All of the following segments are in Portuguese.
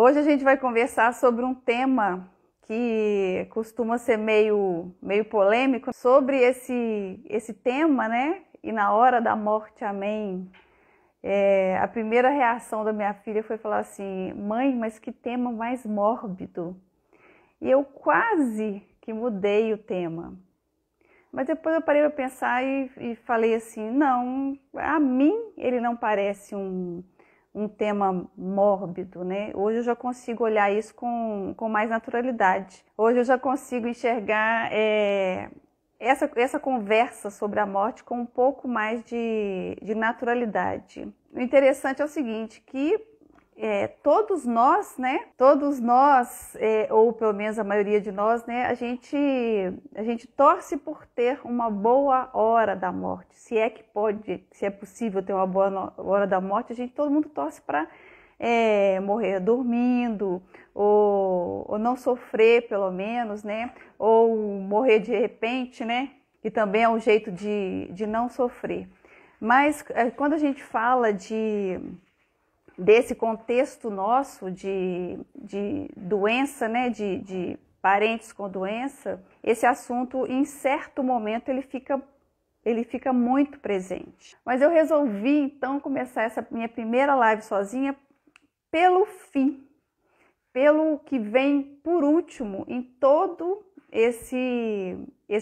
Hoje a gente vai conversar sobre um tema que costuma ser meio polêmico, sobre esse tema, né? E na hora da morte, amém. A primeira reação da minha filha foi falar assim: mãe, mas que tema mais mórbido. E eu quase que mudei o tema. Mas depois eu parei para pensar e falei assim: não, a mim ele não parece um tema mórbido, né? Hoje eu já consigo olhar isso com mais naturalidade. Hoje eu já consigo enxergar essa conversa sobre a morte com um pouco mais de naturalidade. O interessante é o seguinte, que todos nós, né? Todos nós, ou pelo menos a maioria de nós, né? A gente torce por ter uma boa hora da morte. Se é que pode, se é possível ter uma boa hora da morte, todo mundo torce para morrer dormindo, ou não sofrer pelo menos, né? Ou morrer de repente, né? Que também é um jeito de não sofrer. Mas quando a gente fala desse contexto nosso de doença, né, de parentes com doença, esse assunto, em certo momento, ele fica muito presente. Mas eu resolvi, então, começar essa minha primeira live sozinha pelo fim, pelo que vem por último em todo esse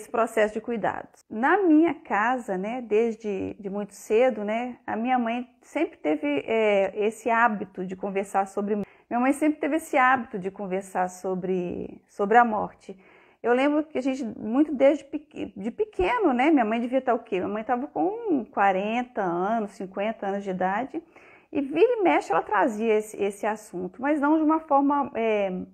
processo de cuidados. Na minha casa, né, desde muito cedo, né, a minha mãe sempre teve esse hábito de conversar sobre a morte. Eu lembro que a gente, muito desde pequeno, né, minha mãe devia estar o quê? Minha mãe estava com 40 anos, 50 anos de idade, e vira e mexe ela trazia esse assunto, mas não de uma forma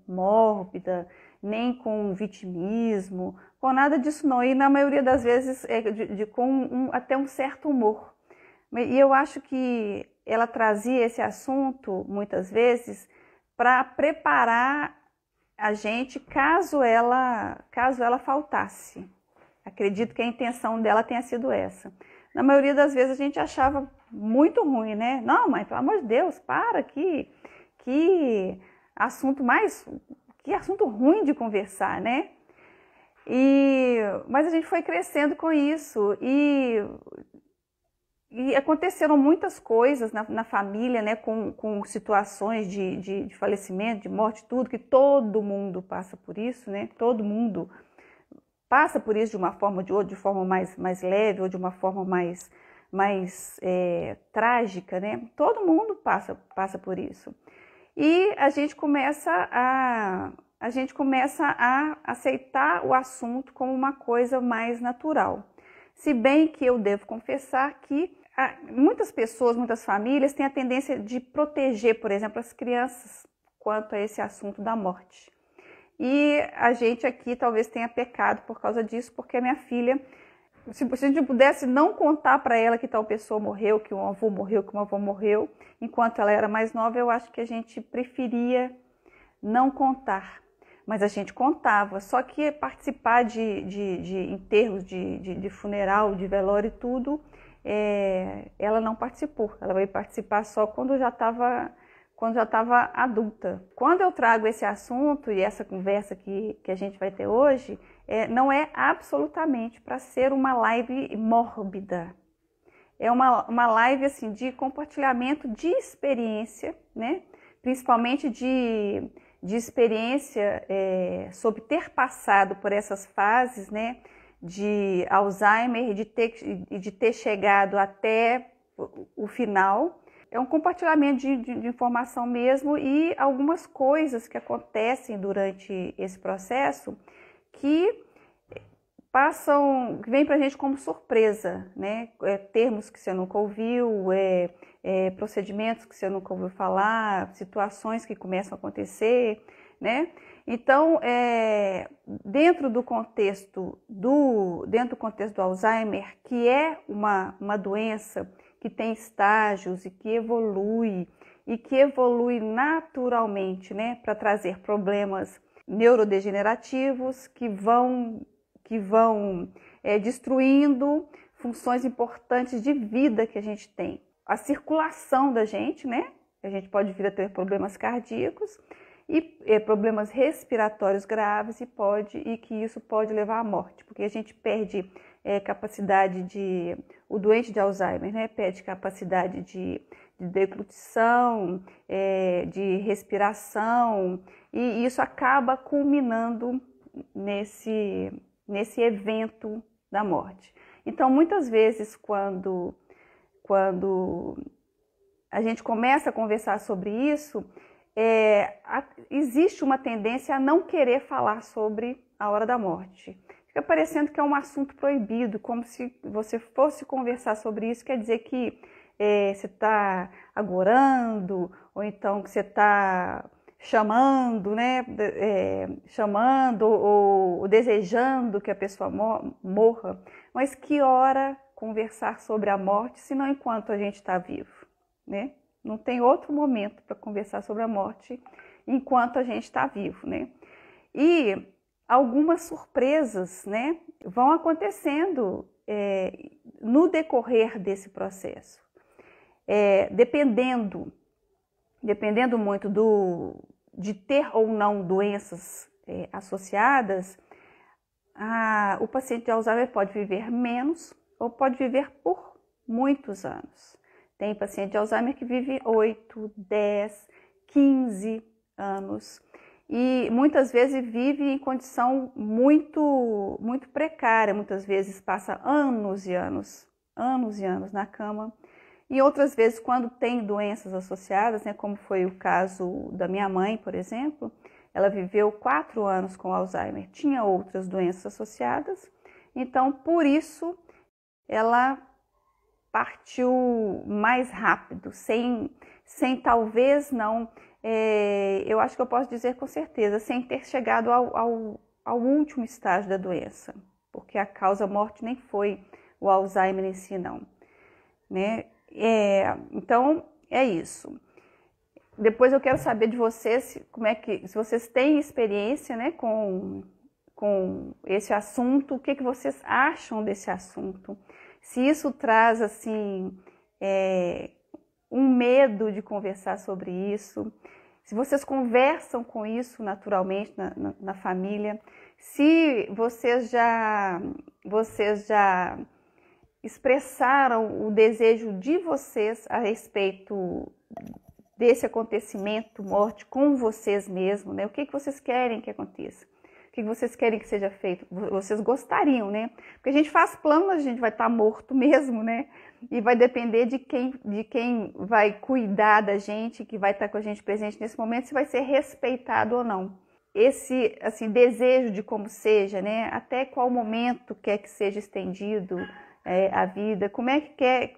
mórbida, nem com vitimismo, com nada disso não, e na maioria das vezes com até um certo humor. E eu acho que ela trazia esse assunto, muitas vezes, para preparar a gente caso ela faltasse. Acredito que a intenção dela tenha sido essa. Na maioria das vezes a gente achava muito ruim, né? Não, mãe, pelo amor de Deus, para, que assunto ruim de conversar, né? Mas a gente foi crescendo com isso e aconteceram muitas coisas na família, né? Com situações de falecimento, de morte, tudo, que todo mundo passa por isso, né? Todo mundo passa por isso de uma forma ou de outra, de forma mais leve ou de uma forma mais trágica, né? Todo mundo passa por isso. E a gente começa a aceitar o assunto como uma coisa mais natural. Se bem que eu devo confessar que muitas pessoas, muitas famílias têm a tendência de proteger, por exemplo, as crianças quanto a esse assunto da morte. E a gente aqui talvez tenha pecado por causa disso, porque a minha filha, se a gente pudesse não contar para ela que tal pessoa morreu, que um avô morreu, que uma avó morreu, enquanto ela era mais nova, eu acho que a gente preferia não contar. Mas a gente contava, só que participar de enterros, de funeral, de velório e tudo, ela não participou. Ela veio participar só quando já estava adulta. Quando eu trago esse assunto e essa conversa que a gente vai ter hoje, não é absolutamente para ser uma live mórbida. É uma live assim, de compartilhamento de experiência, né? Principalmente de experiência sobre ter passado por essas fases, né? De Alzheimer e de ter chegado até o final. É um compartilhamento de informação mesmo e algumas coisas que acontecem durante esse processo que vem pra gente como surpresa, né? Termos que você nunca ouviu, procedimentos que você nunca ouviu falar, situações que começam a acontecer, né? Então, dentro do contexto do Alzheimer, que é uma doença que tem estágios e que evolui naturalmente, né, para trazer problemas neurodegenerativos que vão destruindo funções importantes de vida que a gente tem. A circulação da gente, né, A gente pode vir a ter problemas cardíacos e problemas respiratórios graves e que isso pode levar à morte, porque a gente perde capacidade o doente de Alzheimer, né, perde capacidade de deglutição, de respiração, e isso acaba culminando nesse evento da morte. Então, muitas vezes, quando a gente começa a conversar sobre isso, existe uma tendência a não querer falar sobre a hora da morte. Fica parecendo que é um assunto proibido, como se você fosse conversar sobre isso, quer dizer que você está agorando, ou então que você está chamando, né? Chamando ou desejando que a pessoa morra. Mas que hora conversar sobre a morte, se não enquanto a gente está vivo, né? Não tem outro momento para conversar sobre a morte enquanto a gente está vivo, né? E algumas surpresas, né, vão acontecendo no decorrer desse processo. Dependendo muito de ter ou não doenças associadas, o paciente de Alzheimer pode viver menos ou pode viver por muitos anos. Tem paciente de Alzheimer que vive 8, 10, 15 anos e muitas vezes vive em condição muito, muito precária, muitas vezes passa anos e anos na cama. E outras vezes, quando tem doenças associadas, né, como foi o caso da minha mãe, por exemplo, ela viveu 4 anos com Alzheimer, tinha outras doenças associadas, então por isso ela partiu mais rápido, sem talvez não, eu acho que eu posso dizer com certeza, sem ter chegado ao último estágio da doença, porque a causa morte nem foi o Alzheimer em si, não, né? Então é isso. Depois eu quero saber de vocês se vocês têm experiência, né, com esse assunto, o que vocês acham desse assunto. Se isso traz assim um medo de conversar sobre isso, se vocês conversam com isso naturalmente na família, se vocês já expressaram o desejo de vocês a respeito desse acontecimento, morte, com vocês mesmos, né? O que vocês querem que aconteça? O que vocês querem que seja feito? Vocês gostariam, né? Porque a gente faz planos, a gente vai estar morto mesmo, né? E vai depender de quem vai cuidar da gente, que vai estar com a gente presente nesse momento, se vai ser respeitado ou não. Esse, assim, desejo de como seja, né? Até qual momento quer que seja estendido a vida, como é que quer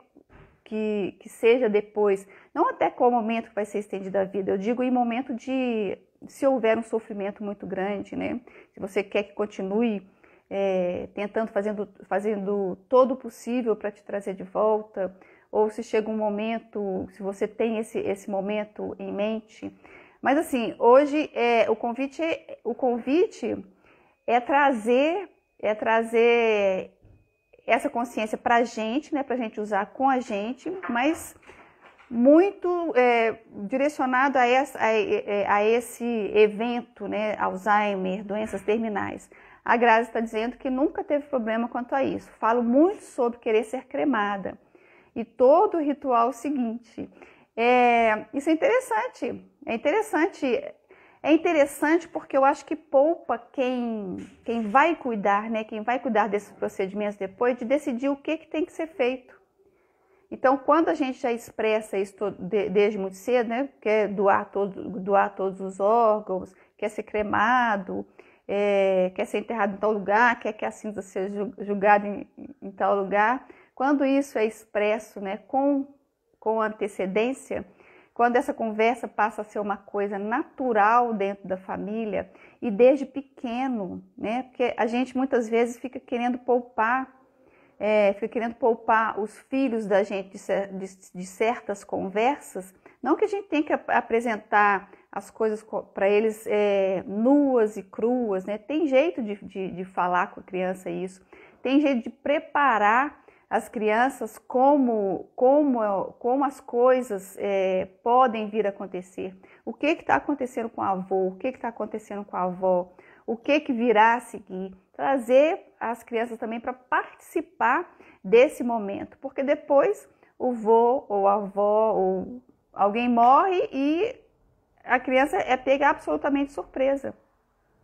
que seja depois, não até qual momento que vai ser estendida a vida, eu digo em momento se houver um sofrimento muito grande, né? Se você quer que continue tentando, fazendo todo o possível para te trazer de volta, ou se chega um momento, se você tem esse momento em mente. Mas assim, hoje o convite é trazer essa consciência para a gente, né, para a gente usar com a gente, mas muito direcionado a esse evento, né, Alzheimer, doenças terminais. A Grazi está dizendo que nunca teve problema quanto a isso. Falo muito sobre querer ser cremada. E todo o ritual seguinte. Isso é interessante. É interessante porque eu acho que poupa quem vai cuidar, né? Quem vai cuidar desses procedimentos depois, de decidir o que tem que ser feito. Então, quando a gente já expressa isso desde muito cedo, né? Quer doar todos os órgãos, quer ser cremado, quer ser enterrado em tal lugar, quer que a cinza seja julgada em tal lugar. Quando isso é expresso, né, com antecedência, quando essa conversa passa a ser uma coisa natural dentro da família e desde pequeno, né? Porque a gente muitas vezes fica querendo poupar os filhos da gente de certas conversas. Não que a gente tenha que apresentar as coisas para eles nuas e cruas, né? Tem jeito de falar com a criança isso, tem jeito de preparar as crianças como as coisas podem vir a acontecer. O que está acontecendo com o avô, o que está acontecendo com a avó, o que virá a seguir. Trazer as crianças também para participar desse momento, porque depois o vô ou a avó ou alguém morre e a criança é pega absolutamente surpresa.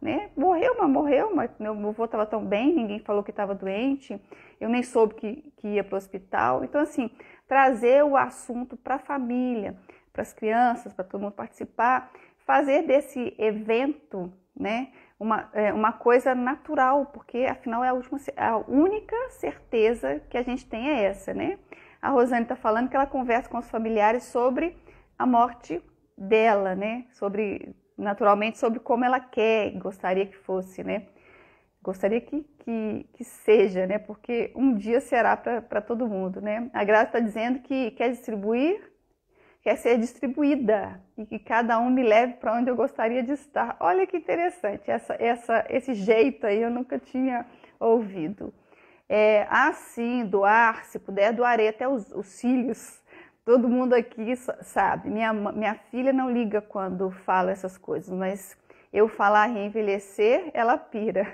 Né? Morreu, mas meu avô estava tão bem, ninguém falou que estava doente, eu nem soube que ia para o hospital. Então, assim, trazer o assunto para a família, para as crianças, para todo mundo participar, fazer desse evento, né, uma coisa natural, porque afinal a única certeza que a gente tem é essa, né? A Rosane está falando que ela conversa com os familiares sobre a morte dela, né? Naturalmente sobre como ela gostaria que fosse, né? Gostaria que seja, né? Porque um dia será para todo mundo, né? A Graça está dizendo que quer ser distribuída e que cada um me leve para onde eu gostaria de estar. Olha que interessante, esse jeito aí eu nunca tinha ouvido. Sim, doar, se puder, doarei até os cílios. Todo mundo aqui sabe, minha filha não liga quando fala essas coisas, mas eu falar em envelhecer, ela pira.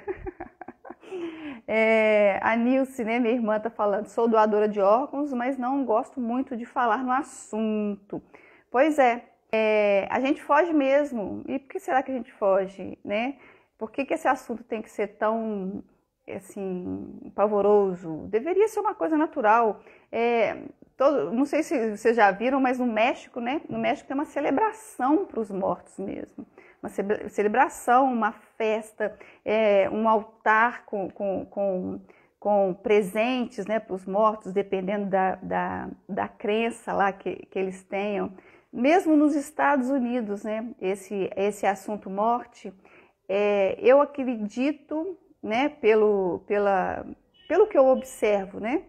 A Nilce, né, minha irmã, está falando, sou doadora de órgãos, mas não gosto muito de falar no assunto. Pois a gente foge mesmo. E por que será que a gente foge, né? Por que esse assunto tem que ser tão, assim, pavoroso? Deveria ser uma coisa natural. Não sei se vocês já viram, mas no México, né? No México tem uma celebração para os mortos mesmo. Uma celebração, uma festa, um altar com presentes, né, para os mortos, dependendo da crença lá que eles tenham. Mesmo nos Estados Unidos, né? Esse assunto morte, eu acredito, né, pelo que eu observo, né,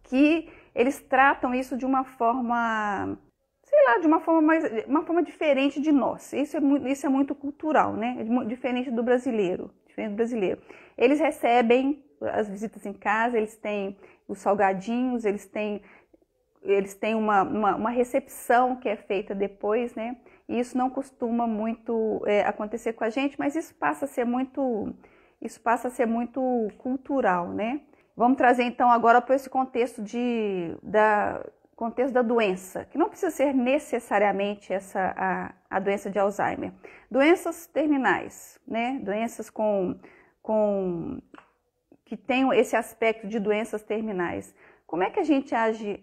que eles tratam isso de uma forma, sei lá, de uma forma diferente de nós. Isso é muito cultural, né? Diferente do brasileiro. Eles recebem as visitas em casa, eles têm os salgadinhos, eles têm uma recepção que é feita depois, né? E isso não costuma muito acontecer com a gente, mas isso passa a ser muito cultural, né? Vamos trazer então agora para esse contexto da doença, que não precisa ser necessariamente a doença de Alzheimer. Doenças terminais, né? Doenças que tenham esse aspecto de doenças terminais. Como é que a gente age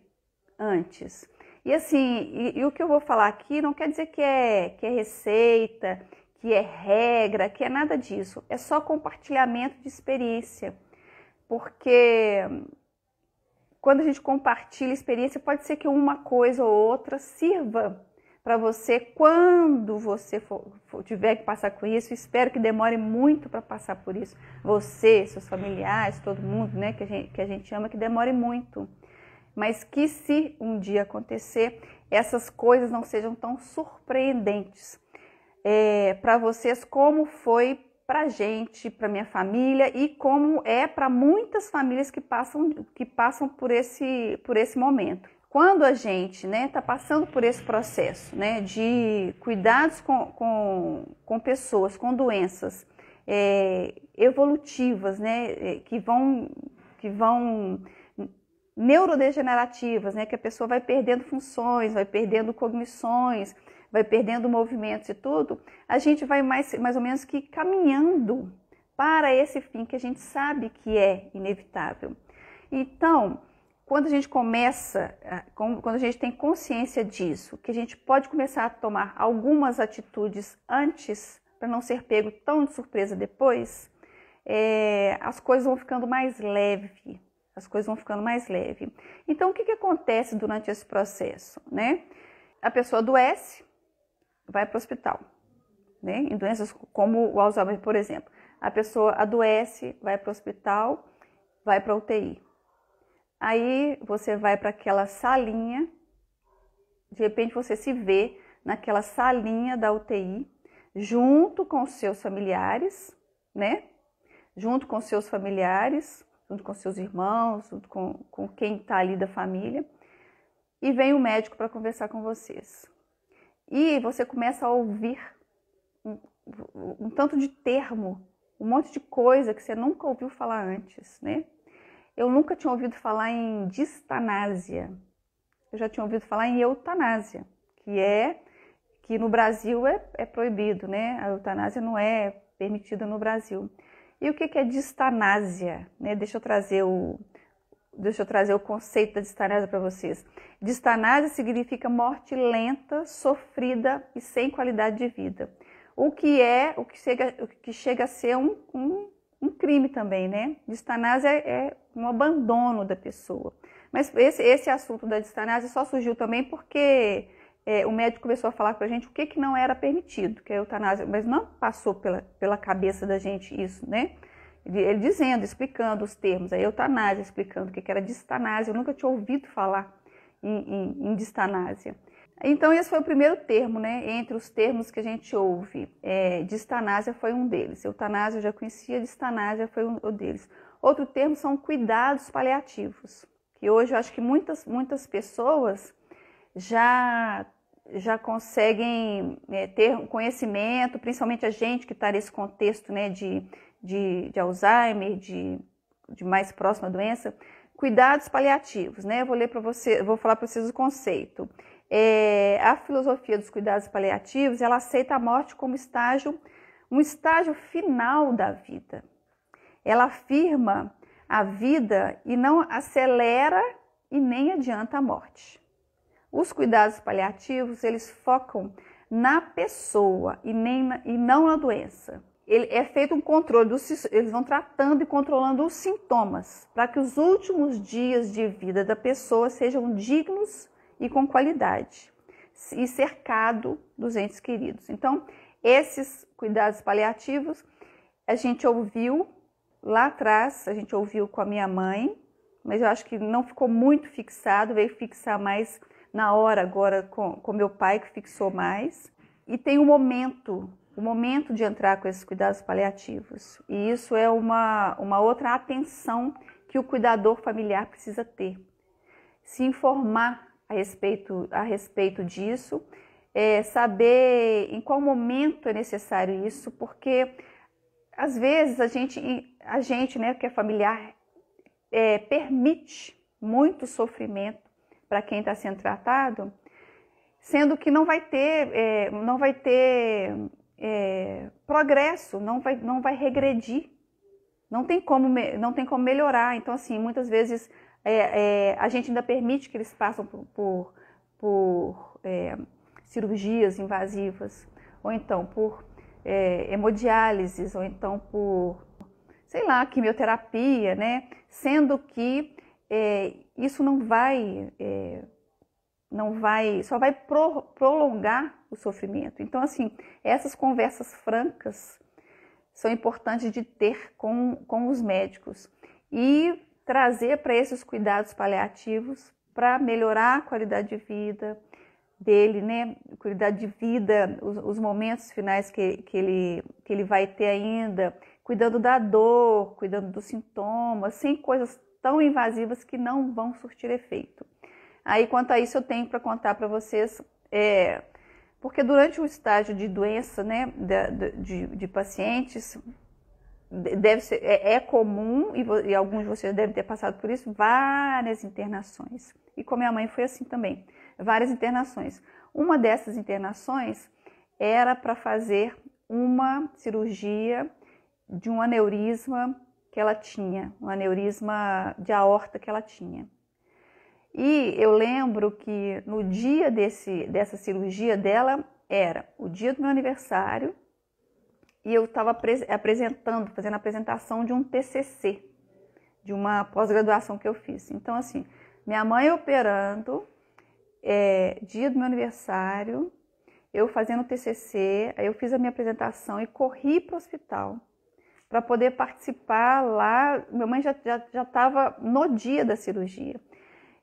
antes? E assim, o que eu vou falar aqui não quer dizer que é receita, que é regra, que é nada disso. É só compartilhamento de experiência. Porque quando a gente compartilha experiência, pode ser que uma coisa ou outra sirva para você quando você tiver que passar com isso. Espero que demore muito para passar por isso. Você, seus familiares, todo mundo, né, que a gente ama, que demore muito. Mas que se um dia acontecer, essas coisas não sejam tão surpreendentes para vocês como foi para a gente, para minha família e como é para muitas famílias que passam por esse momento. Quando a gente está passando por esse processo, né, de cuidados com pessoas com doenças evolutivas, né, que vão neurodegenerativas, né, que a pessoa vai perdendo funções, vai perdendo cognições, vai perdendo movimentos e tudo, a gente vai mais ou menos que caminhando para esse fim que a gente sabe que é inevitável. Então, quando a gente quando a gente tem consciência disso, que a gente pode começar a tomar algumas atitudes antes, para não ser pego tão de surpresa depois, as coisas vão ficando mais leves. Então, o que acontece durante esse processo, né? A pessoa adoece, vai para o hospital, né? Em doenças como o Alzheimer, por exemplo. A pessoa adoece, vai para o hospital, vai para a UTI. Aí você vai para aquela salinha, de repente você se vê naquela salinha da UTI, junto com os seus familiares, né? Junto com os seus familiares, junto com seus irmãos, junto com quem está ali da família, e vem o médico para conversar com vocês. E você começa a ouvir um tanto de termo, um monte de coisa que você nunca ouviu falar antes, né? Eu nunca tinha ouvido falar em distanásia. Eu já tinha ouvido falar em eutanásia, que no Brasil é proibido, né? A eutanásia não é permitida no Brasil. E o que é distanásia, né? Deixa eu trazer o conceito da distanásia para vocês. Distanásia significa morte lenta, sofrida e sem qualidade de vida. O que chega a ser um crime também, né? Distanásia é um abandono da pessoa. Mas esse assunto da distanásia só surgiu também porque o médico começou a falar com a gente o que não era permitido, que é a eutanásia, mas não passou pela cabeça da gente isso, né? Ele dizendo, explicando os termos, a eutanásia, explicando o que era distanásia. Eu nunca tinha ouvido falar em distanásia. Então, esse foi o primeiro termo, né? Entre os termos que a gente ouve, distanásia foi um deles. Eutanásia eu já conhecia, distanásia foi um deles. Outro termo são cuidados paliativos, que hoje eu acho que muitas pessoas já conseguem ter um conhecimento, principalmente a gente que está nesse contexto, né, de Alzheimer, de mais próxima doença. Cuidados paliativos, né? Vou falar para vocês o conceito. A filosofia dos cuidados paliativos, ela aceita a morte como um estágio final da vida. Ela afirma a vida e não acelera e nem adianta a morte. Os cuidados paliativos, eles focam na pessoa e não na doença. É feito um controle, eles vão tratando e controlando os sintomas, para que os últimos dias de vida da pessoa sejam dignos e com qualidade, e cercado dos entes queridos. Então, esses cuidados paliativos, a gente ouviu lá atrás, a gente ouviu com a minha mãe, mas eu acho que não ficou muito fixado, veio fixar mais na hora agora com meu pai, que fixou mais. E tem o momento de entrar com esses cuidados paliativos. E isso é uma outra atenção que o cuidador familiar precisa ter. Se informar a respeito disso, saber em qual momento é necessário isso, porque às vezes a gente, né, que é familiar, permite muito sofrimento para quem está sendo tratado, sendo que não vai ter progresso, não vai regredir, não tem como melhorar. Então, assim, muitas vezes a gente ainda permite que eles passem por cirurgias invasivas, ou então por hemodiálise, ou então por, sei lá, quimioterapia, né? Sendo que isso só vai prolongar o sofrimento. Então, assim, essas conversas francas são importantes de ter com os médicos e trazer para esses cuidados paliativos para melhorar a qualidade de vida dele, né? Qualidade de vida, os momentos finais que ele vai ter ainda, cuidando da dor, cuidando dos sintomas, sem coisas tão invasivas que não vão surtir efeito. Aí, quanto a isso, eu tenho para contar para vocês, porque durante o estágio de doença, né, de pacientes, é comum, e alguns de vocês devem ter passado por isso, várias internações. E com minha mãe foi assim também, várias internações. Uma dessas internações era para fazer uma cirurgia de um aneurisma que ela tinha, um aneurisma de aorta que ela tinha. E eu lembro que no dia dessa cirurgia dela, era o dia do meu aniversário, e eu estava fazendo a apresentação de um TCC, de uma pós-graduação que eu fiz. Então, assim, minha mãe operando, dia do meu aniversário, eu fazendo o TCC, aí eu fiz a minha apresentação e corri para o hospital para poder participar lá. Minha mãe já estava no dia da cirurgia.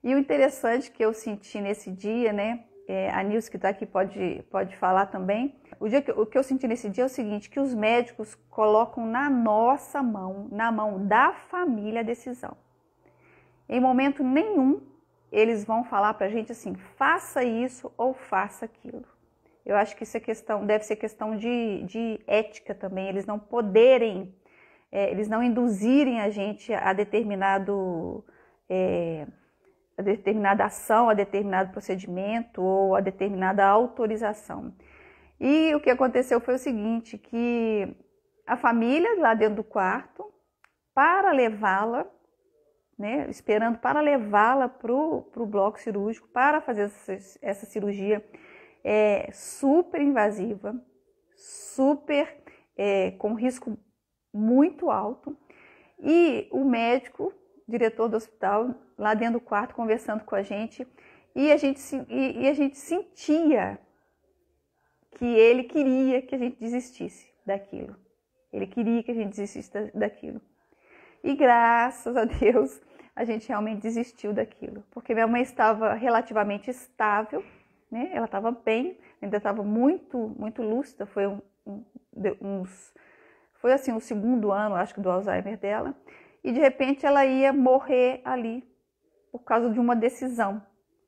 E o interessante que eu senti nesse dia, né, a Nilce que está aqui pode falar também, O que eu senti nesse dia é o seguinte, que os médicos colocam na nossa mão, na mão da família a decisão. Em momento nenhum, eles vão falar pra gente assim, faça isso ou faça aquilo. Eu acho que isso é questão, deve ser questão de ética também, eles não poderem, eles não induzirem a gente a determinada ação, a determinado procedimento ou a determinada autorização. E o que aconteceu foi o seguinte, que a família lá dentro do quarto, para levá-la, né, esperando para levá-la para o bloco cirúrgico, para fazer essa cirurgia super invasiva, super com risco muito alto. E o médico, diretor do hospital, lá dentro do quarto, conversando com a gente, e a gente sentia que ele queria que a gente desistisse daquilo. Ele queria que a gente desistisse daquilo. E graças a Deus, a gente realmente desistiu daquilo. Porque minha mãe estava relativamente estável, né? Ela estava bem, ainda estava muito lúcida. Foi assim, o segundo ano, acho que, do Alzheimer dela. E de repente ela ia morrer ali por causa de uma decisão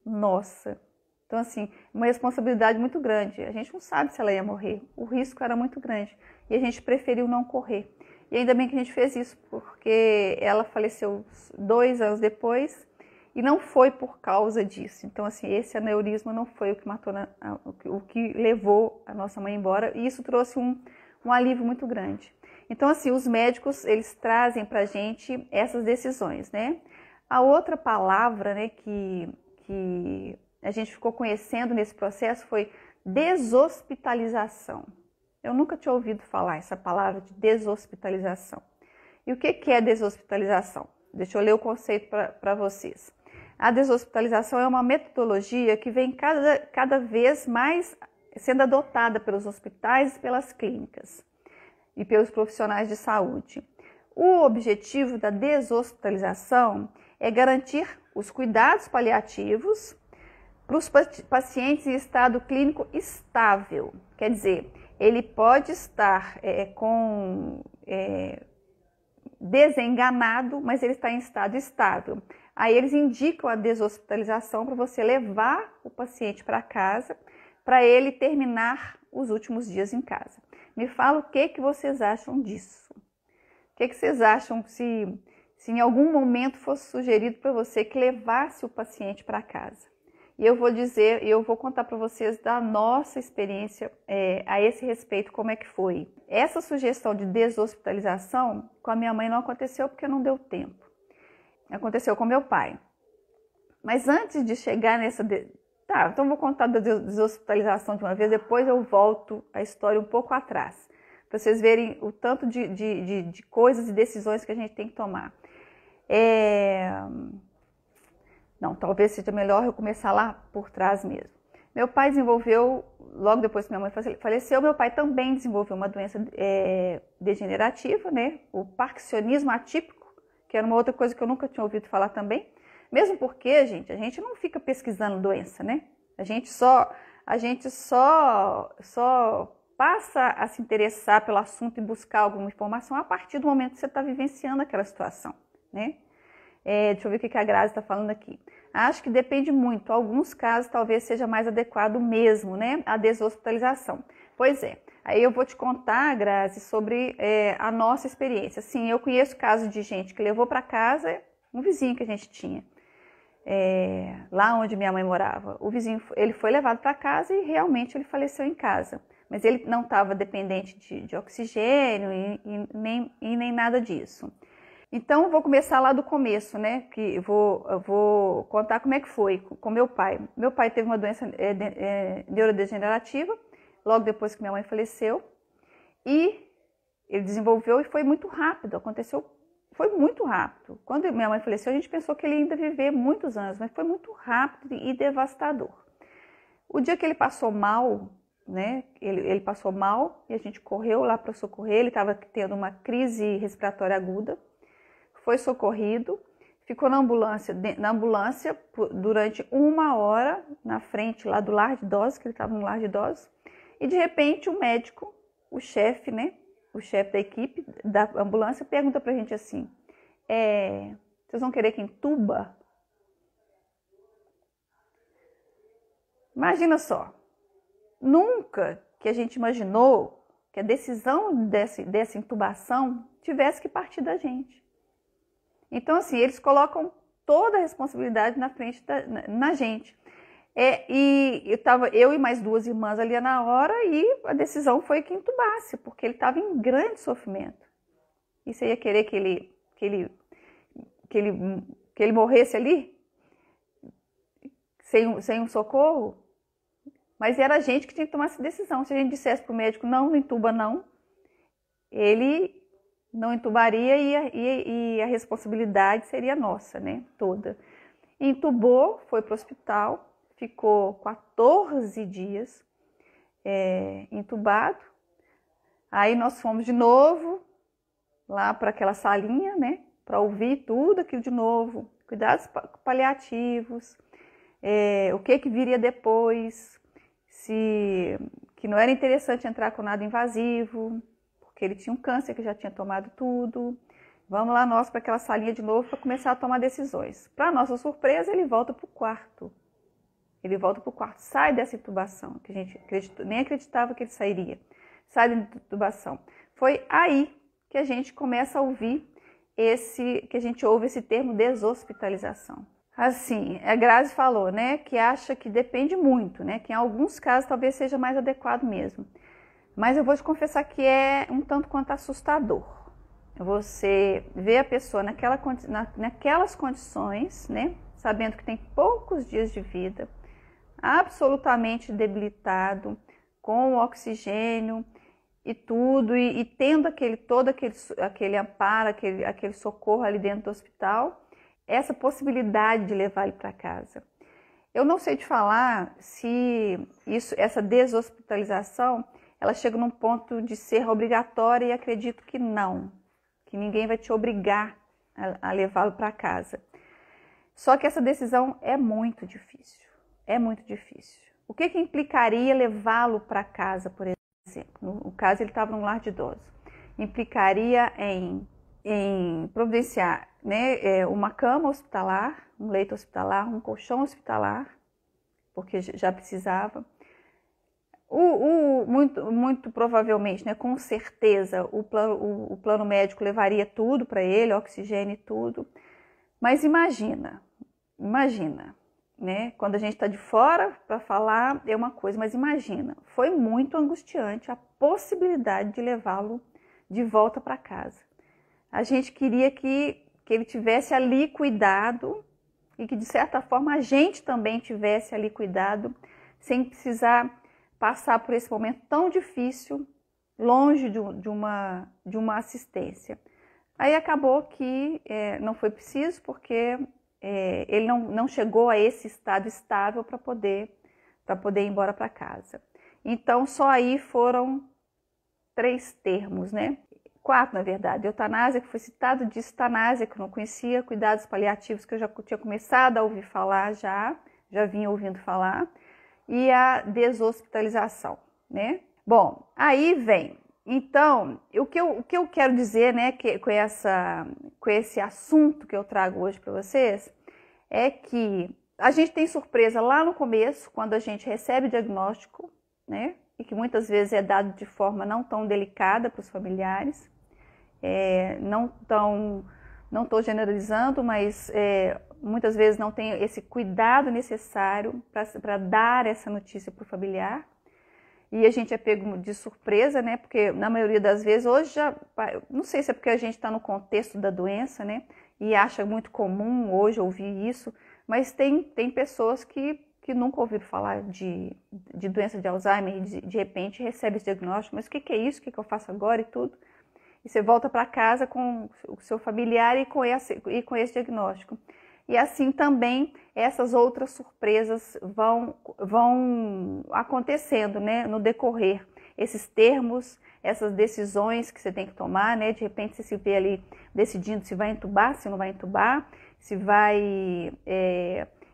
nossa. Então, assim, uma responsabilidade muito grande. A gente não sabe se ela ia morrer. O risco era muito grande. E a gente preferiu não correr. E ainda bem que a gente fez isso, porque ela faleceu 2 anos depois e não foi por causa disso. Então, assim, esse aneurisma não foi o que matou, o que levou a nossa mãe embora. E isso trouxe um alívio muito grande. Então, assim, os médicos, eles trazem pra gente essas decisões, né? A outra palavra, né, que a gente ficou conhecendo nesse processo foi deshospitalização. Eu nunca tinha ouvido falar essa palavra de deshospitalização. E o que é deshospitalização? Deixa eu ler o conceito para vocês. A deshospitalização é uma metodologia que vem cada vez mais sendo adotada pelos hospitais e pelas clínicas e pelos profissionais de saúde. O objetivo da deshospitalização é garantir os cuidados paliativos para os pacientes em estado clínico estável. Quer dizer, ele pode estar desenganado, mas ele está em estado estável. Aí eles indicam a deshospitalização para você levar o paciente para casa, para ele terminar os últimos dias em casa. Me fala o que vocês acham disso. O que vocês acham se em algum momento fosse sugerido para você que levasse o paciente para casa? E eu vou contar para vocês da nossa experiência a esse respeito, como é que foi. Essa sugestão de deshospitalização com a minha mãe não aconteceu porque não deu tempo. Aconteceu com meu pai. Mas antes de chegar nessa... Tá, então eu vou contar da deshospitalização de uma vez, depois eu volto a história um pouco atrás, para vocês verem o tanto de coisas e decisões que a gente tem que tomar. Não, talvez seja melhor eu começar lá por trás mesmo. Meu pai desenvolveu, logo depois que minha mãe faleceu, meu pai também desenvolveu uma doença degenerativa, né? O parkinsonismo atípico, que era uma outra coisa que eu nunca tinha ouvido falar também. Mesmo porque, gente, a gente não fica pesquisando doença, né? A gente só passa a se interessar pelo assunto e buscar alguma informação a partir do momento que você está vivenciando aquela situação, né? Deixa eu ver o que a Grazi está falando aqui. Acho que depende muito. Em alguns casos, talvez seja mais adequado mesmo, né? A deshospitalização. Pois é. Aí eu vou te contar, Grazi, sobre a nossa experiência. Sim, eu conheço casos de gente que levou para casa um vizinho que a gente tinha. Lá onde minha mãe morava. O vizinho, ele foi levado para casa e realmente ele faleceu em casa. Mas ele não estava dependente de oxigênio e nem nada disso. Então, eu vou começar lá do começo, né? Que eu vou contar como é que foi com meu pai. Meu pai teve uma doença neurodegenerativa, logo depois que minha mãe faleceu. E ele desenvolveu e foi muito rápido, foi muito rápido. Quando minha mãe faleceu, a gente pensou que ele ainda ia viver muitos anos, mas foi muito rápido e devastador. O dia que ele passou mal, né? Ele passou mal e a gente correu lá para socorrer. Ele estava tendo uma crise respiratória aguda. Foi socorrido, ficou na ambulância durante 1 hora na frente lá do lar de idosos, que ele estava no lar de idosos, E de repente o médico, o chefe, né? O chefe da equipe da ambulância pergunta pra gente assim, vocês vão querer que entuba? Imagina só, nunca que a gente imaginou que a decisão dessa intubação tivesse que partir da gente. Então, assim, eles colocam toda a responsabilidade na frente na gente. E eu e mais 2 irmãs ali na hora e a decisão foi que entubasse, porque ele estava em grande sofrimento. E você ia querer que ele morresse ali? Sem um socorro? Mas era a gente que tinha que tomar essa decisão. Se a gente dissesse para o médico, não entuba não, ele não entubaria e a responsabilidade seria nossa, né, toda. Entubou, foi para o hospital, ficou 14 dias entubado. Aí nós fomos de novo lá para aquela salinha, né, para ouvir tudo aquilo de novo, cuidados paliativos, o que viria depois, que não era interessante entrar com nada invasivo, porque ele tinha um câncer que já tinha tomado tudo. Vamos lá nós para aquela salinha de novo para começar a tomar decisões. Para nossa surpresa, ele volta para o quarto. Ele volta para o quarto, sai dessa intubação, que a gente nem acreditava que ele sairia. Sai da intubação. Foi aí que a gente começa a ouvir que a gente ouve esse termo deshospitalização. Assim, a Grazi falou, né, que acha que depende muito, né, que em alguns casos talvez seja mais adequado mesmo. Mas eu vou te confessar que é um tanto quanto assustador. Você vê a pessoa naquelas condições, né, sabendo que tem poucos dias de vida, absolutamente debilitado, com o oxigênio e tudo, e tendo todo aquele amparo, aquele socorro ali dentro do hospital, essa possibilidade de levar ele para casa. Eu não sei te falar se essa deshospitalização, ela chega num ponto de ser obrigatória, e acredito que não, que ninguém vai te obrigar a levá-lo para casa. Só que essa decisão é muito difícil, O que implicaria levá-lo para casa, por exemplo? No caso, ele estava num lar de idosos. Implicaria em providenciar, né, uma cama hospitalar, um leito hospitalar, um colchão hospitalar, porque já precisava. Muito provavelmente, né, com certeza, o plano médico levaria tudo para ele, oxigênio e tudo. Mas imagina, né, quando a gente está de fora para falar é uma coisa, mas imagina, foi muito angustiante a possibilidade de levá-lo de volta para casa. A gente queria que ele tivesse ali cuidado e que, de certa forma, a gente também tivesse ali cuidado, sem precisar passar por esse momento tão difícil, longe de uma assistência. Aí acabou que não foi preciso, porque ele não chegou a esse estado estável para poder ir embora para casa. Então, só aí foram 3 termos, né? 4, na verdade. Eutanásia, que foi citado, distanásia, que eu não conhecia, cuidados paliativos, que eu já tinha começado a ouvir falar, já vinha ouvindo falar, e a deshospitalização, né? Bom, aí vem. Então, o que eu quero dizer, né, com esse assunto que eu trago hoje para vocês, é que a gente tem surpresa lá no começo, quando a gente recebe o diagnóstico, né? E que muitas vezes é dado de forma não tão delicada para os familiares. Não estou generalizando, mas muitas vezes não tem esse cuidado necessário para dar essa notícia para o familiar. E a gente é pego de surpresa, né? Porque na maioria das vezes, hoje já, não sei se é porque a gente está no contexto da doença, né? E acha muito comum hoje ouvir isso, mas tem pessoas que nunca ouviram falar de doença de Alzheimer e de repente recebe esse diagnóstico. Mas o que é isso? O que eu faço agora e tudo? E você volta para casa com o seu familiar e com esse diagnóstico. E assim também essas outras surpresas vão acontecendo, né, no decorrer. Esses termos, essas decisões que você tem que tomar, né? De repente você se vê ali decidindo se vai entubar, se não vai entubar, se vai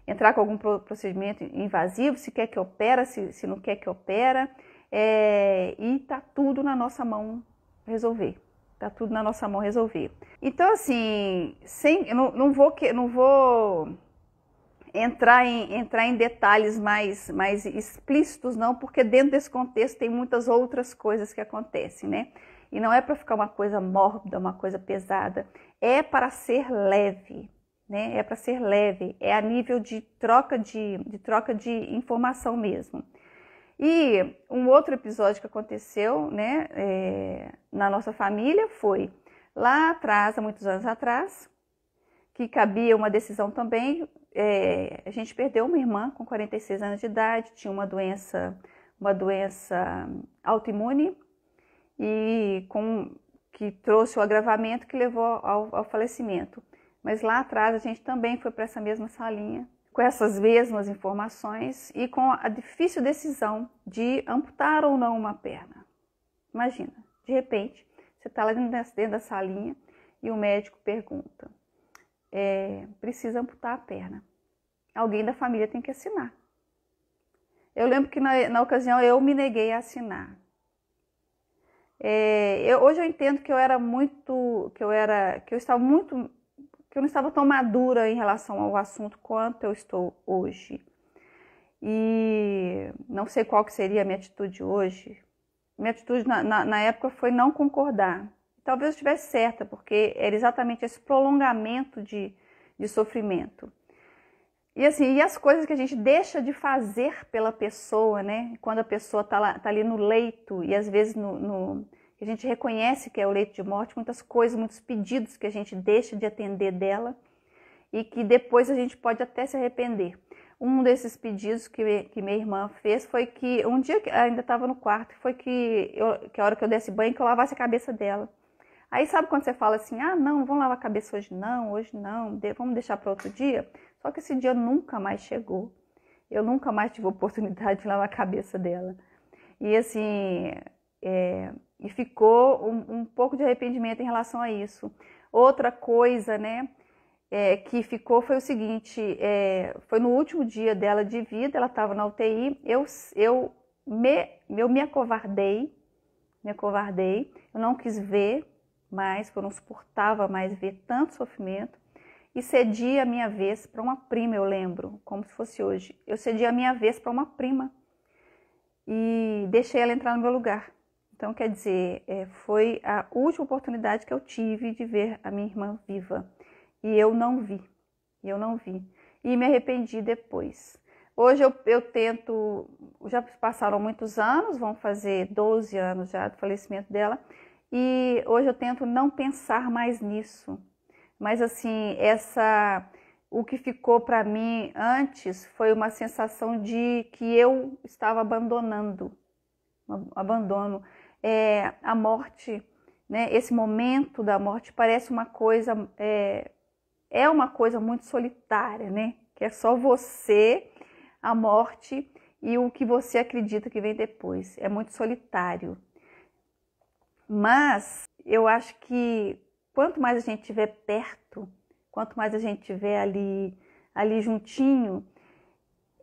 entrar com algum procedimento invasivo, se quer que opera, se não quer que opera. e tá tudo na nossa mão resolver. Tá tudo na nossa mão resolver. Então, assim, eu não vou entrar em detalhes mais explícitos, não, porque dentro desse contexto tem muitas outras coisas que acontecem, né? E não é para ficar uma coisa mórbida, uma coisa pesada. É para ser leve, né? É para ser leve. É a nível de troca de informação mesmo. E um outro episódio que aconteceu, né, na nossa família foi lá atrás, há muitos anos atrás, que cabia uma decisão também. A gente perdeu uma irmã com 46 anos de idade, tinha uma doença autoimune e que trouxe o agravamento que levou ao falecimento. Mas lá atrás a gente também foi para essa mesma salinha, com essas mesmas informações e com a difícil decisão de amputar ou não uma perna. Imagina, de repente, você está lá dentro da salinha e o médico pergunta, precisa amputar a perna. Alguém da família tem que assinar. Eu lembro que na ocasião eu me neguei a assinar. Hoje eu entendo que eu não estava tão madura em relação ao assunto quanto eu estou hoje. E não sei qual que seria a minha atitude hoje. Minha atitude na época foi não concordar. Talvez eu estivesse certa, porque era exatamente esse prolongamento de sofrimento. E assim, e as coisas que a gente deixa de fazer pela pessoa, né? Quando a pessoa tá ali no leito, e às vezes que a gente reconhece que é o leito de morte, muitas coisas, muitos pedidos que a gente deixa de atender dela e que depois a gente pode até se arrepender. Um desses pedidos que minha irmã fez foi que um dia que ainda estava no quarto, foi que a hora que eu desse banho, que eu lavasse a cabeça dela. Aí sabe quando você fala assim, não vamos lavar a cabeça hoje não, vamos deixar para outro dia? Só que esse dia nunca mais chegou. Eu nunca mais tive a oportunidade de lavar a cabeça dela. E assim, e ficou um pouco de arrependimento em relação a isso. Outra coisa, né, que ficou foi o seguinte, foi no último dia dela de vida, ela estava na UTI, eu me acovardei, eu não quis ver mais, porque eu não suportava mais ver tanto sofrimento, e cedi a minha vez para uma prima, eu lembro, como se fosse hoje. Eu cedi a minha vez para uma prima e deixei ela entrar no meu lugar. Então, quer dizer, foi a última oportunidade que eu tive de ver a minha irmã viva. E eu não vi. E me arrependi depois. Hoje eu tento, já passaram muitos anos, vão fazer 12 anos já do falecimento dela, e hoje eu tento não pensar mais nisso. Mas assim, o que ficou para mim antes foi uma sensação de que eu estava abandonando, abandono. A morte, né? Esse momento da morte parece uma coisa, uma coisa muito solitária, né? Que é só você, a morte e o que você acredita que vem depois. É muito solitário. Mas eu acho que quanto mais a gente estiver perto, quanto mais a gente estiver ali juntinho,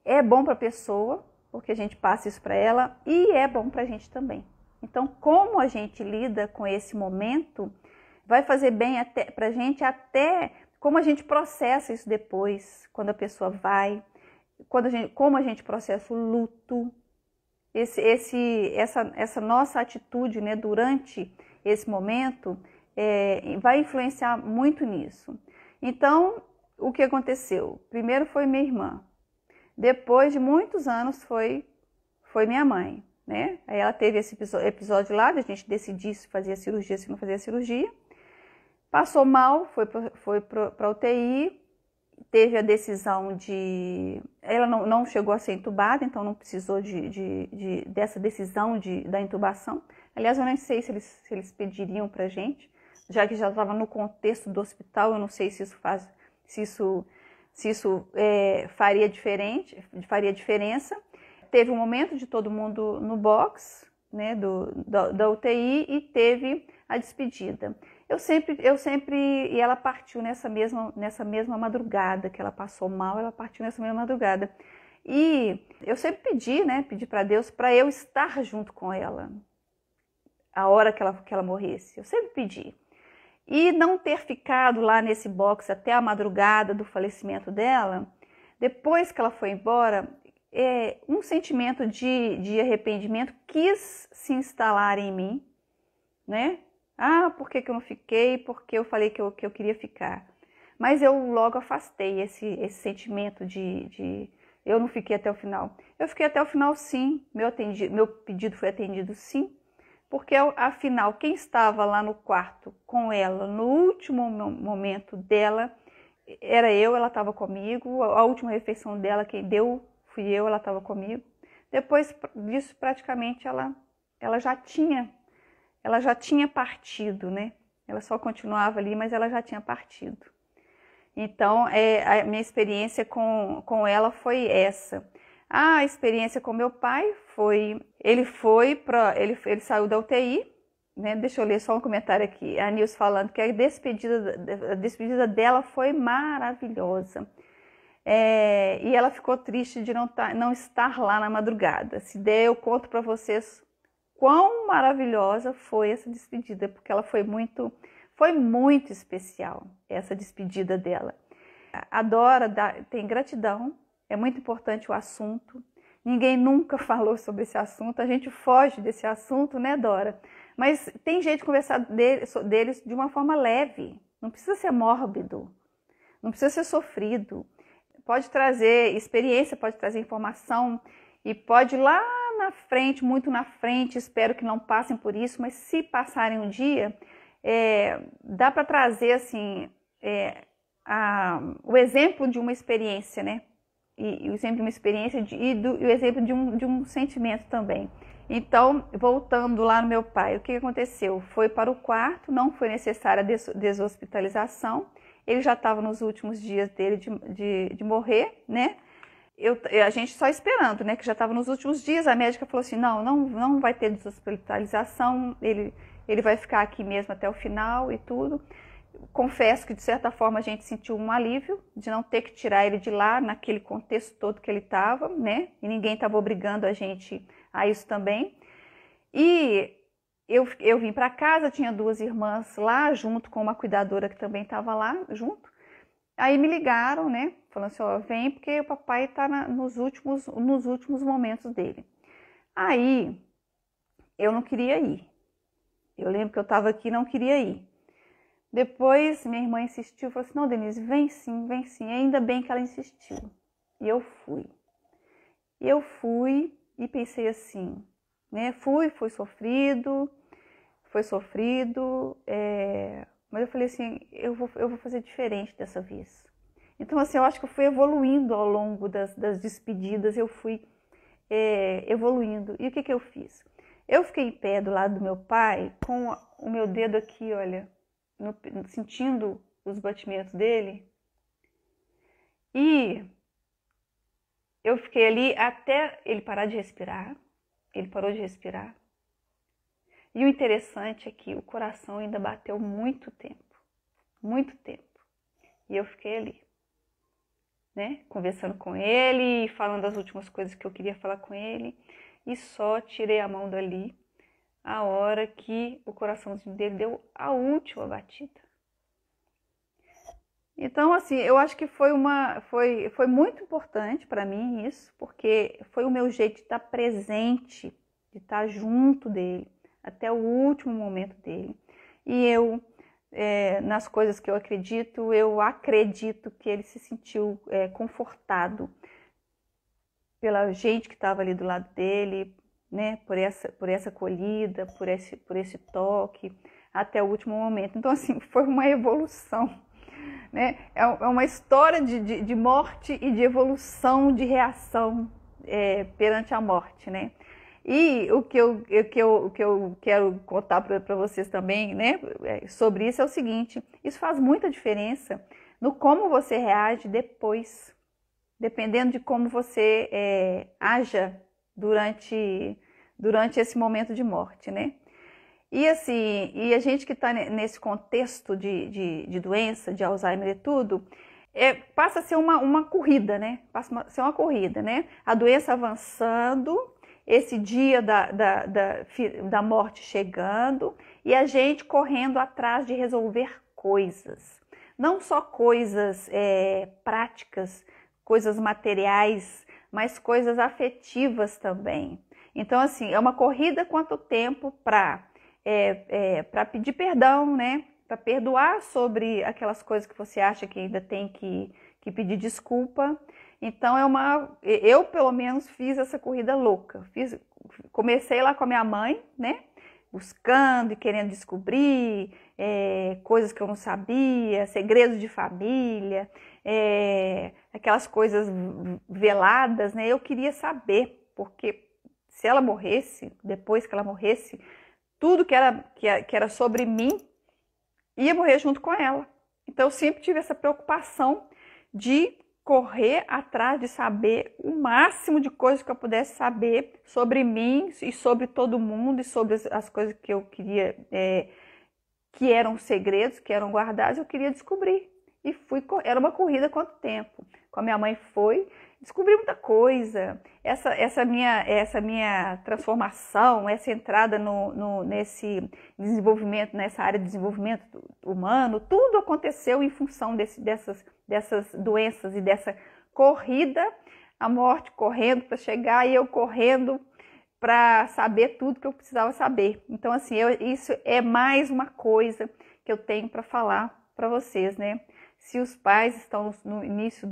é bom para a pessoa, porque a gente passa isso para ela, e é bom para a gente também. Então, como a gente lida com esse momento, vai fazer bem para a gente, até como a gente processa isso depois, quando a pessoa vai, como a gente processa o luto, essa nossa atitude, né, durante esse momento, vai influenciar muito nisso. Então, o que aconteceu? Primeiro foi minha irmã. Depois de muitos anos foi minha mãe, né? Aí ela teve esse episódio lá, de a gente decidir se fazia cirurgia, se não fazia cirurgia. Passou mal, foi para UTI, teve a decisão de... Ela não chegou a ser entubada, então não precisou dessa decisão da intubação. Aliás, eu nem sei se eles pediriam pra gente, já que já estava no contexto do hospital, eu não sei se isso faria diferença. Teve um momento de todo mundo no box, né, da UTI, e teve a despedida. E ela partiu nessa mesma madrugada, que ela passou mal, ela partiu nessa mesma madrugada. E eu sempre pedi, né, pedi para Deus para eu estar junto com ela, a hora que ela morresse. Eu sempre pedi. E não ter ficado lá nesse box até a madrugada do falecimento dela, depois que ela foi embora, um sentimento de arrependimento quis se instalar em mim, né? Ah, por que eu não fiquei? Porque eu falei que eu queria ficar. Mas eu logo afastei esse sentimento de eu não fiquei até o final. Eu fiquei até o final, sim. Meu pedido foi atendido, sim. Porque, afinal, quem estava lá no quarto com ela no último momento dela era eu, ela estava comigo. A última refeição dela, quem deu fui eu, ela estava comigo. Depois disso, praticamente, ela já tinha partido, né? Ela só continuava ali, mas ela já tinha partido. Então, a minha experiência com ela foi essa. A experiência com meu pai foi, ele saiu da UTI, né? Deixa eu ler só um comentário aqui. A Nilce falando que a despedida dela foi maravilhosa. E ela ficou triste de não estar lá na madrugada. Se der, eu conto para vocês quão maravilhosa foi essa despedida, porque ela foi muito especial, essa despedida dela. A Dora tem gratidão, é muito importante o assunto. Ninguém nunca falou sobre esse assunto, a gente foge desse assunto, né, Dora? Mas tem jeito de conversar deles de uma forma leve, não precisa ser mórbido, não precisa ser sofrido. Pode trazer experiência, pode trazer informação e pode ir lá na frente, muito na frente, espero que não passem por isso, mas se passarem um dia, dá para trazer assim, o exemplo de uma experiência, né? E o exemplo de uma experiência e o exemplo de um sentimento também. Então, voltando lá no meu pai, o que aconteceu? Foi para o quarto, não foi necessária a deshospitalização, ele já estava nos últimos dias dele de morrer, né? A gente só esperando, né? Que já estava nos últimos dias, a médica falou assim, não vai ter deshospitalização, ele vai ficar aqui mesmo até o final e tudo. Confesso que, de certa forma, a gente sentiu um alívio de não ter que tirar ele de lá, naquele contexto todo que ele estava, né? E ninguém estava obrigando a gente a isso também. E eu vim para casa, tinha 2 irmãs lá, junto com uma cuidadora que também estava lá, junto. Aí me ligaram, né? Falando assim, ó, vem porque o papai está nos últimos momentos dele. Aí, eu não queria ir. Eu lembro que eu estava aqui e não queria ir. Depois, minha irmã insistiu, falou assim, não, Denise, vem sim, vem sim. E ainda bem que ela insistiu. E eu fui. E pensei assim, né? Foi sofrido, mas eu falei assim, eu vou fazer diferente dessa vez. Então, assim, eu acho que eu fui evoluindo ao longo das despedidas, eu fui evoluindo. E o que eu fiz? Eu fiquei em pé do lado do meu pai, com o meu dedo aqui, olha, sentindo os batimentos dele. E eu fiquei ali até ele parar de respirar. Ele parou de respirar. E o interessante é que o coração ainda bateu muito tempo. Muito tempo. E eu fiquei ali, né? Conversando com ele, falando as últimas coisas que eu queria falar com ele. E só tirei a mão dali a hora que o coraçãozinho dele deu a última batida. Então, assim, eu acho que foi muito importante para mim isso, porque foi o meu jeito de estar presente, de estar junto dele, até o último momento dele. E eu, nas coisas que eu acredito que ele se sentiu confortado pela gente que estava ali do lado dele, né, por essa acolhida, por esse toque, até o último momento. Então, assim, foi uma evolução, né? É uma história de morte e de evolução, de reação perante a morte, né? E o que eu quero contar para vocês também, né, sobre isso é o seguinte, isso faz muita diferença no como você reage depois, dependendo de como você haja durante esse momento de morte, né? E assim, a gente que está nesse contexto de doença, de Alzheimer e tudo, passa a ser uma corrida, né? Passa a ser uma corrida, né? A doença avançando, esse dia da morte chegando e a gente correndo atrás de resolver coisas. Não só coisas práticas, coisas materiais, mas coisas afetivas também. Então, assim, é uma corrida quanto tempo para pedir perdão, né? Para perdoar sobre aquelas coisas que você acha que ainda tem que pedir desculpa. Então, eu pelo menos fiz essa corrida louca. Comecei lá com a minha mãe, né? Buscando e querendo descobrir coisas que eu não sabia, segredos de família, aquelas coisas veladas, né? Eu queria saber, porque se ela morresse, depois que ela morresse, tudo que era sobre mim ia morrer junto com ela. Então eu sempre tive essa preocupação de correr atrás de saber o máximo de coisas que eu pudesse saber sobre mim e sobre todo mundo e sobre as coisas que eu queria, que eram segredos, que eram guardados, eu queria descobrir. E era uma corrida quanto tempo. Com a minha mãe descobri muita coisa. Essa minha transformação, essa entrada nesse desenvolvimento, nessa área de desenvolvimento humano, tudo aconteceu em função dessas doenças e dessa corrida, a morte correndo para chegar e eu correndo para saber tudo que eu precisava saber. Então, assim, isso é mais uma coisa que eu tenho para falar para vocês, né? Se os pais estão no início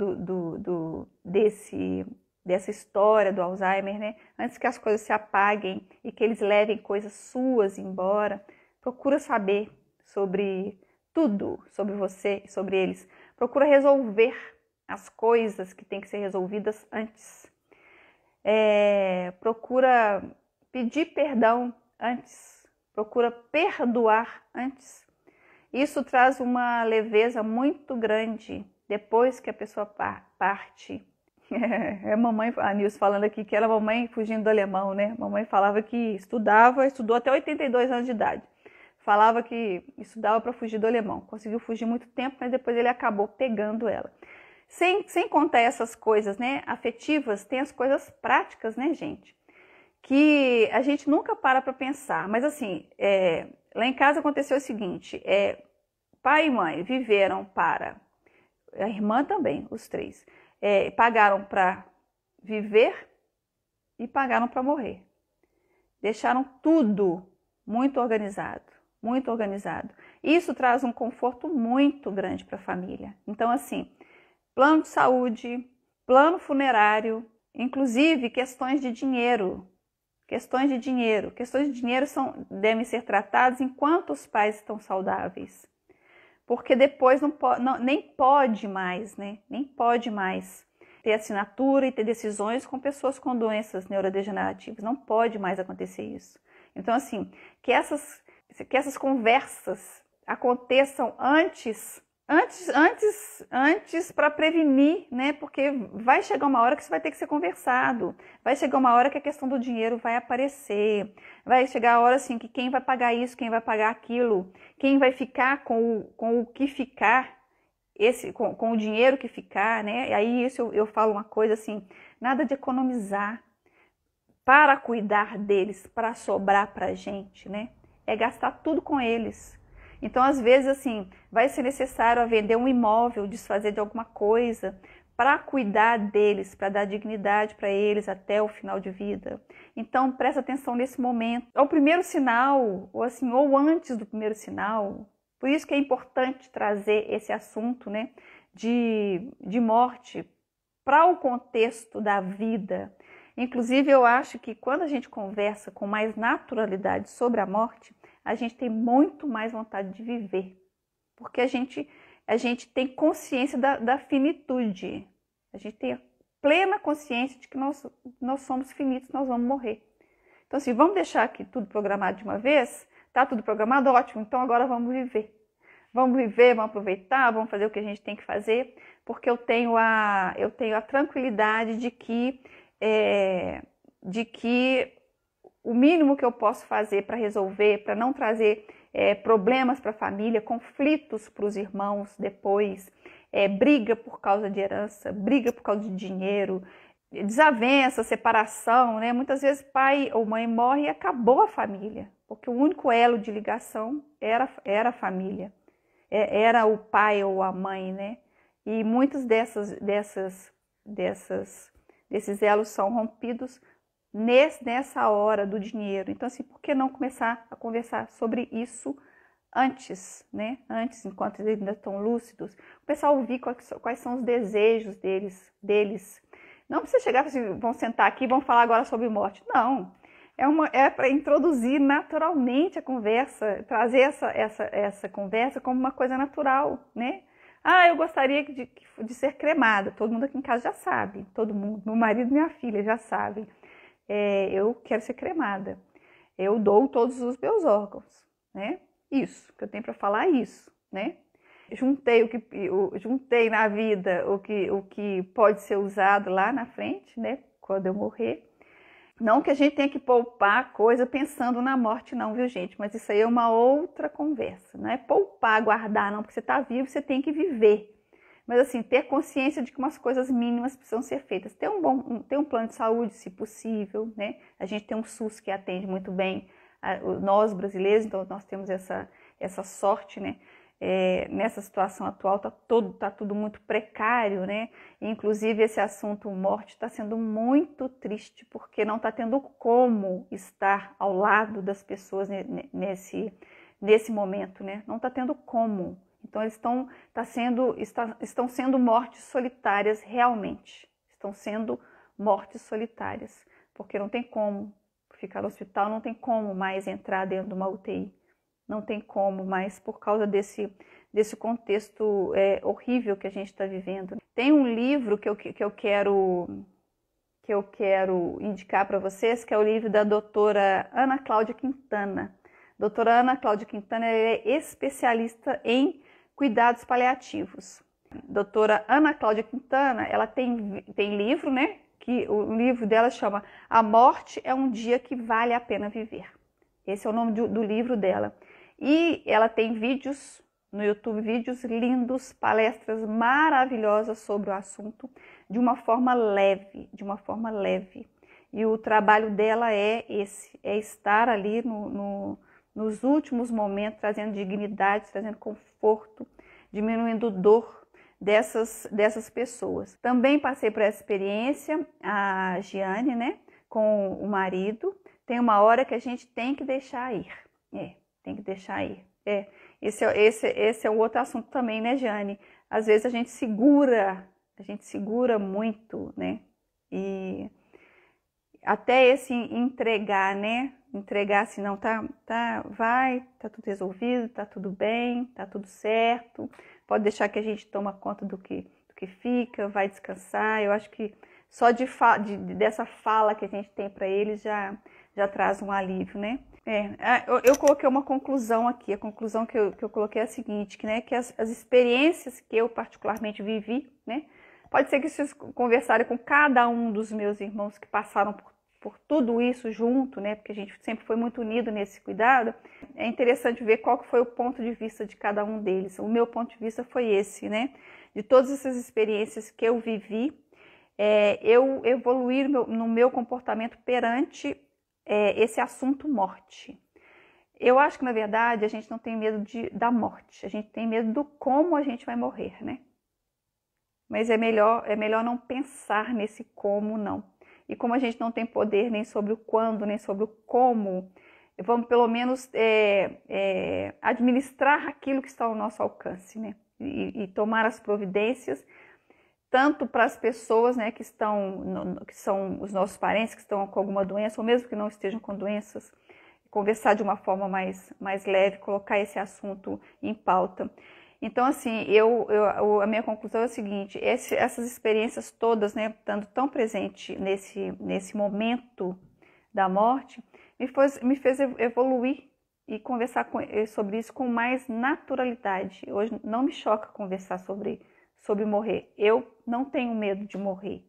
dessa história do Alzheimer, né? Antes que as coisas se apaguem e que eles levem coisas suas embora, procura saber sobre tudo, sobre você e sobre eles. Procura resolver as coisas que têm que ser resolvidas antes. Procura pedir perdão antes. Procura perdoar antes. Isso traz uma leveza muito grande depois que a pessoa parte. A Nilce falando aqui que era a mamãe fugindo do alemão, né? Mamãe falava que estudou até 82 anos de idade. Falava que estudava para fugir do alemão. Conseguiu fugir muito tempo, mas depois ele acabou pegando ela. Sem contar essas coisas, né, afetivas, tem as coisas práticas, né, gente? Que a gente nunca para pensar. Mas assim, lá em casa aconteceu o seguinte, pai e mãe viveram a irmã também, os três, pagaram para viver e pagaram para morrer. Deixaram tudo muito organizado, muito organizado. Isso traz um conforto muito grande para a família. Então, assim, plano de saúde, plano funerário, inclusive questões de dinheiro. Questões de dinheiro devem ser tratadas enquanto os pais estão saudáveis. Porque depois nem pode mais, né? Nem pode mais ter assinatura e ter decisões com pessoas com doenças neurodegenerativas. Não pode mais acontecer isso. Então, assim, que essas conversas aconteçam antes para prevenir, né? Porque vai chegar uma hora que isso vai ter que ser conversado. Vai chegar uma hora que a questão do dinheiro vai aparecer. Vai chegar a hora, assim, que quem vai pagar isso, quem vai pagar aquilo, quem vai ficar com o que ficar, com o dinheiro que ficar, né? E aí isso eu falo uma coisa assim, nada de economizar para cuidar deles, para sobrar pra gente, né? É gastar tudo com eles. Então, às vezes, assim, vai ser necessário vender um imóvel, desfazer de alguma coisa para cuidar deles, para dar dignidade para eles até o final de vida. Então, presta atenção nesse momento. É o primeiro sinal, ou antes do primeiro sinal. Por isso que é importante trazer esse assunto, né, de morte para o contexto da vida. Inclusive, eu acho que quando a gente conversa com mais naturalidade sobre a morte, a gente tem muito mais vontade de viver, porque a gente tem consciência da finitude, a gente tem a plena consciência de que nós somos finitos, nós vamos morrer. Então, assim, vamos deixar aqui tudo programado de uma vez? Tá tudo programado? Ótimo, então agora vamos viver. Vamos viver, vamos aproveitar, vamos fazer o que a gente tem que fazer, porque eu tenho a tranquilidade de que o mínimo que eu posso fazer para resolver, para não trazer problemas para a família, conflitos para os irmãos depois, briga por causa de herança, briga por causa de dinheiro, desavença, separação, né? Muitas vezes pai ou mãe morre e acabou a família, porque o único elo de ligação era a família, era o pai ou a mãe, né? E muitos desses elos são rompidos nessa hora do dinheiro. Então, assim, por que não começar a conversar sobre isso antes, né? Antes, enquanto eles ainda estão lúcidos, começar a ouvir quais são os desejos deles. Não precisa chegar assim, vão sentar aqui e vão falar agora sobre morte. Não. É para introduzir naturalmente a conversa, trazer essa conversa como uma coisa natural, né? Ah, eu gostaria de ser cremada. Todo mundo aqui em casa já sabe. Todo mundo, meu marido e minha filha já sabem. Eu quero ser cremada. Eu dou todos os meus órgãos, né? Isso, que eu tenho para falar é isso, né? Juntei na vida o que pode ser usado lá na frente, né? Quando eu morrer. Não que a gente tenha que poupar coisa pensando na morte, não, viu, gente? Mas isso aí é uma outra conversa. Não é poupar, guardar, não, porque você está vivo, você tem que viver. Mas, assim, ter consciência de que umas coisas mínimas precisam ser feitas. Ter um plano de saúde, se possível, né? A gente tem um SUS que atende muito bem nós brasileiros, então nós temos essa sorte, né? Nessa situação atual tá tudo muito precário, né? Inclusive esse assunto morte está sendo muito triste porque não está tendo como estar ao lado das pessoas nesse momento, né? Não está tendo como. Então eles estão sendo mortes solitárias realmente. Estão sendo mortes solitárias, porque não tem como ficar no hospital, não tem como mais entrar dentro de uma UTI. Não tem como mais por causa desse contexto horrível que a gente está vivendo. Tem um livro que eu quero indicar para vocês, que é o livro da doutora Ana Cláudia Quintana. Doutora Ana Cláudia Quintana é especialista em cuidados paliativos. Doutora Ana Cláudia Quintana, ela tem livro, né? Que o livro dela chama A Morte é um Dia que Vale a Pena Viver. Esse é o nome do livro dela. E ela tem vídeos no YouTube, vídeos lindos, palestras maravilhosas sobre o assunto, de uma forma leve, E o trabalho dela é estar ali nos últimos momentos, trazendo dignidade, trazendo conforto, diminuindo dor dessas pessoas. Também passei por essa experiência, a Giane, né, com o marido. Tem uma hora que a gente tem que deixar ir. Tem que deixar ir. Esse é o outro assunto também, né, Giane? Às vezes a gente segura muito, né? E até esse entregar, né? Entregar assim, não, tá tudo resolvido, tá tudo bem, tá tudo certo. Pode deixar que a gente toma conta do que fica, vai descansar. Eu acho que só dessa fala que a gente tem para eles já traz um alívio, né? Eu coloquei uma conclusão aqui. A conclusão que eu coloquei é a seguinte, que as experiências que eu particularmente vivi, né? Pode ser que vocês conversarem com cada um dos meus irmãos que passaram por tudo isso junto, né? Porque a gente sempre foi muito unido nesse cuidado. É interessante ver qual que foi o ponto de vista de cada um deles. O meu ponto de vista foi esse, né? De todas essas experiências que eu vivi, eu evoluir no meu comportamento perante esse assunto morte. Eu acho que, na verdade, a gente não tem medo da morte. A gente tem medo do como a gente vai morrer, né? Mas é melhor não pensar nesse como, não. E como a gente não tem poder nem sobre o quando, nem sobre o como, vamos pelo menos administrar aquilo que está ao nosso alcance, né? E tomar as providências, tanto para as pessoas, né, que são os nossos parentes, que estão com alguma doença, ou mesmo que não estejam com doenças, conversar de uma forma mais leve, colocar esse assunto em pauta. Então, assim, a minha conclusão é a seguinte: essas experiências todas, né, estando tão presente nesse momento da morte, me fez evoluir e conversar sobre isso com mais naturalidade. Hoje não me choca conversar sobre morrer. Eu não tenho medo de morrer,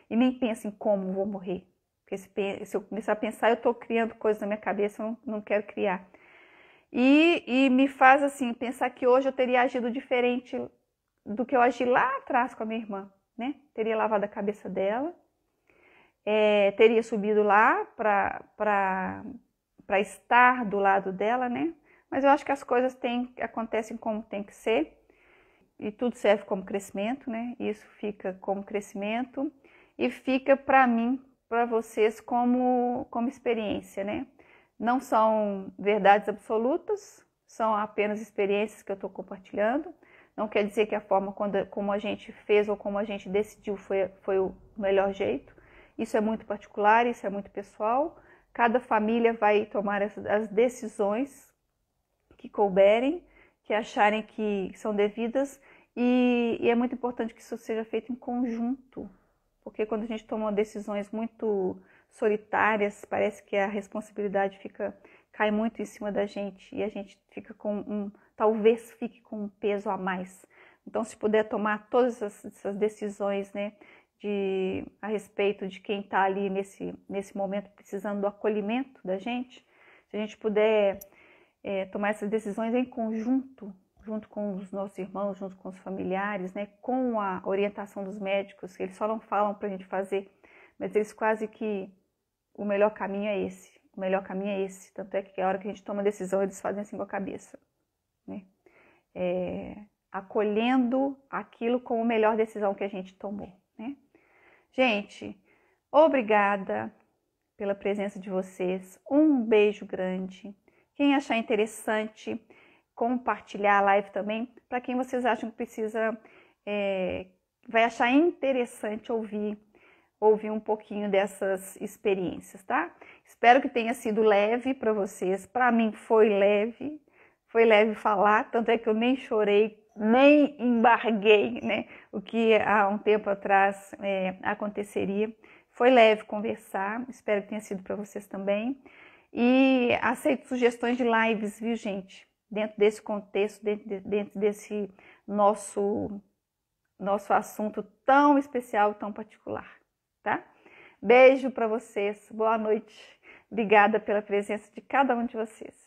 E nem penso em como vou morrer. Porque se eu começar a pensar, eu estou criando coisas na minha cabeça, eu não quero criar. E me faz assim pensar que hoje eu teria agido diferente do que eu agi lá atrás com a minha irmã, né? Teria lavado a cabeça dela, teria subido lá para estar do lado dela, né? Mas eu acho que as coisas acontecem como tem que ser e tudo serve como crescimento, né? Isso fica como crescimento e fica para mim, para vocês como experiência, né? Não são verdades absolutas, são apenas experiências que eu estou compartilhando. Não quer dizer que a forma como a gente fez ou como a gente decidiu foi o melhor jeito. Isso é muito particular, isso é muito pessoal. Cada família vai tomar as decisões que couberem, que acharem que são devidas. E é muito importante que isso seja feito em conjunto. Porque quando a gente toma decisões muito solitárias, parece que a responsabilidade cai muito em cima da gente e a gente fica talvez fique com um peso a mais. Então, se puder tomar todas essas decisões, né, a respeito de quem está ali nesse momento precisando do acolhimento da gente, se a gente puder tomar essas decisões em conjunto, junto com os nossos irmãos, junto com os familiares, né, com a orientação dos médicos, que eles só não falam para a gente fazer, mas eles quase que o melhor caminho é esse, o melhor caminho é esse. Tanto é que a hora que a gente toma a decisão, eles fazem assim com a cabeça, né? Acolhendo aquilo como a melhor decisão que a gente tomou, né? Gente, obrigada pela presença de vocês, um beijo grande. Quem achar interessante, compartilhar a live também, para quem vocês acham que vai achar interessante ouvir um pouquinho dessas experiências, tá? Espero que tenha sido leve para vocês. Para mim foi leve falar, tanto é que eu nem chorei, nem embarguei, né? O que há um tempo atrás aconteceria. Foi leve conversar, espero que tenha sido para vocês também. E aceito sugestões de lives, viu, gente? Dentro desse contexto, dentro desse nosso assunto tão especial, tão particular, tá? Beijo para vocês, boa noite. Obrigada pela presença de cada um de vocês.